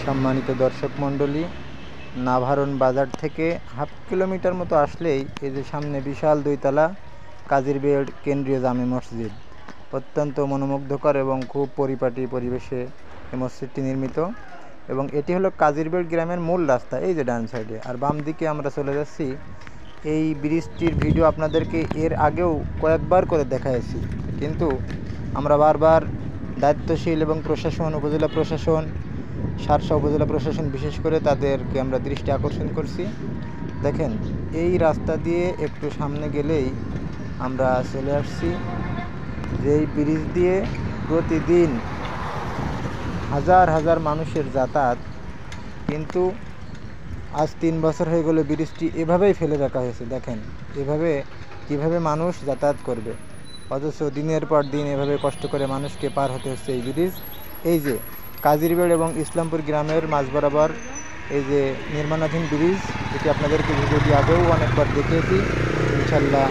সম্মানিত দর্শক মণ্ডলী, নাভারণ বাজার থেকে হাফ কিলোমিটার মতো আসলেই এই যে সামনে বিশাল দুইতলা কাজিরবেড় কেন্দ্রীয় জামে মসজিদ। অত্যন্ত মনোমুগ্ধকর এবং খুব পরিপাটি পরিবেশে এই মসজিদটি নির্মিত এবং এটি হলো কাজিরবেড় গ্রামের মূল রাস্তা। এই যে ডান সাইডে, আর বাম দিকে আমরা চলে যাচ্ছি। এই ব্রিজটির ভিডিও আপনাদেরকে এর আগেও কয়েকবার করে দেখাইছি, কিন্তু আমরা বারবার দায়িত্বশীল এবং প্রশাসন, উপজেলা প্রশাসন, সারসা উপজেলা প্রশাসন বিশেষ করে তাদেরকে আমরা দৃষ্টি আকর্ষণ করছি। দেখেন, এই রাস্তা দিয়ে একটু সামনে গেলেই আমরা চলে আসছি যেই ব্রিজ দিয়ে প্রতিদিন হাজার হাজার মানুষের যাতায়াত, কিন্তু আজ 3 বছর হয়ে গেল ব্রিজটি এভাবেই ফেলে রাখা হয়েছে। দেখেন এভাবে কিভাবে মানুষ যাতায়াত করবে, অথচ দিনের পর দিন এভাবে কষ্ট করে মানুষকে পার হতে হচ্ছে এই ব্রিজ। এই যে কাজিরবেড় এবং ইসলামপুর গ্রামের মাঝ বরাবর এই যে নির্মাণাধীন ব্রিজ, এটি আপনাদেরকে ভিডিওটি আগেও অনেকবার দেখিয়েছি। ইনশাল্লাহ